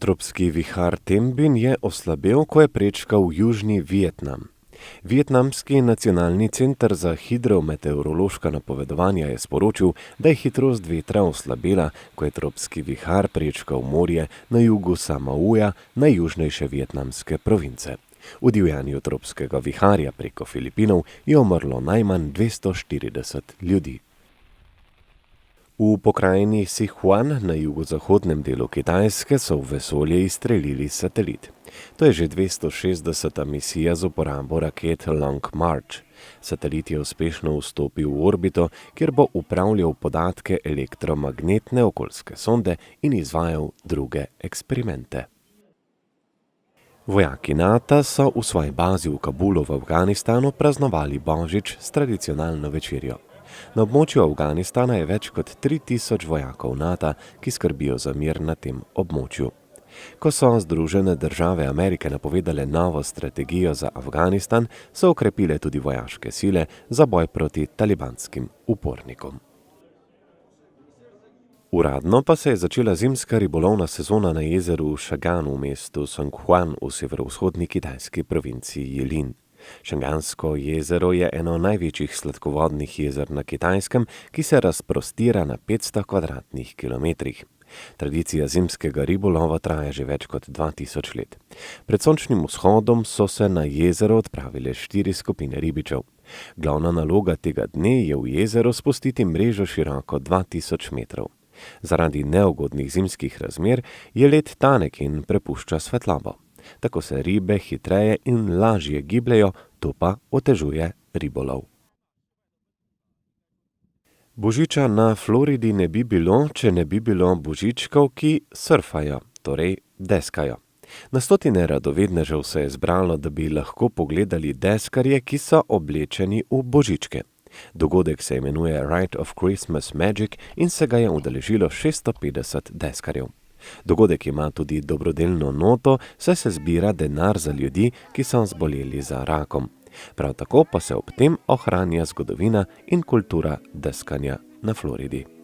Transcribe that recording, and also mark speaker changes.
Speaker 1: Tropski vihar Tem Bin je oslabel, ko je prečkal južni Vietnam. Vietnamski nacionalni center za hidrometeorološka napovedovanja je sporočil, da je hitrost vetra oslabela, ko je tropski vihar prečkal morje na jugu Samauja, najjužnejše vietnamske province. V divjanju tropskega viharja preko Filipinov je umrlo najmanj 240 ljudi. V pokrajini Sichuan na jugozahodnem delu Kitajske so v vesolje izstrelili satelit. To je že 260. misija z uporabo raket Long March. Satelit je uspešno vstopil v orbito, kjer bo upravljal podatke elektromagnetne okoljske sonde in izvajal druge eksperimente. Vojaki NATO so v svoji bazi v Kabulu v Afganistanu praznovali božič s tradicionalno večerjo. Na območju Afganistana je več kot 3000 vojakov NATO, ki skrbijo za mir na tem območju. Ko so Združene države Amerike napovedale novo strategijo za Afganistan, so okrepile tudi vojaške sile za boj proti talibanskim upornikom. Uradno pa se je začela zimska ribolovna sezona na jezeru Šagan v mestu Songhuan v severovzhodni kitajski provinci Jilin. Šangansko jezero je eno največjih sladkovodnih jezer na Kitajskem, ki se razprostira na 500 kvadratnih kilometrih. Tradicija zimskega ribolova traja že več kot 2000 let. Pred sončnim vzhodom so se na jezero odpravile 4 skupine ribičev. Glavna naloga tega dne je v jezero spustiti mrežo široko 2000 metrov. Zaradi neugodnih zimskih razmer je led tanek in prepušča svetlobo. Tako se ribe hitreje in lažje gibljejo, to pa otežuje ribolov. Božiča na Floridi ne bi bilo, če ne bi bilo božičkov, ki surfajo, torej deskajo. Na stotine radovednežev se je zbralo, da bi lahko pogledali deskarje, ki so oblečeni v božičke. Dogodek se imenuje Rite of Christmas Magic in se ga je udeležilo 650 deskarjev. Dogodek ima tudi dobrodelno noto, saj se zbira denar za ljudi, ki so zboleli za rakom. Prav tako pa se ob tem ohranja zgodovina in kultura deskanja na Floridi.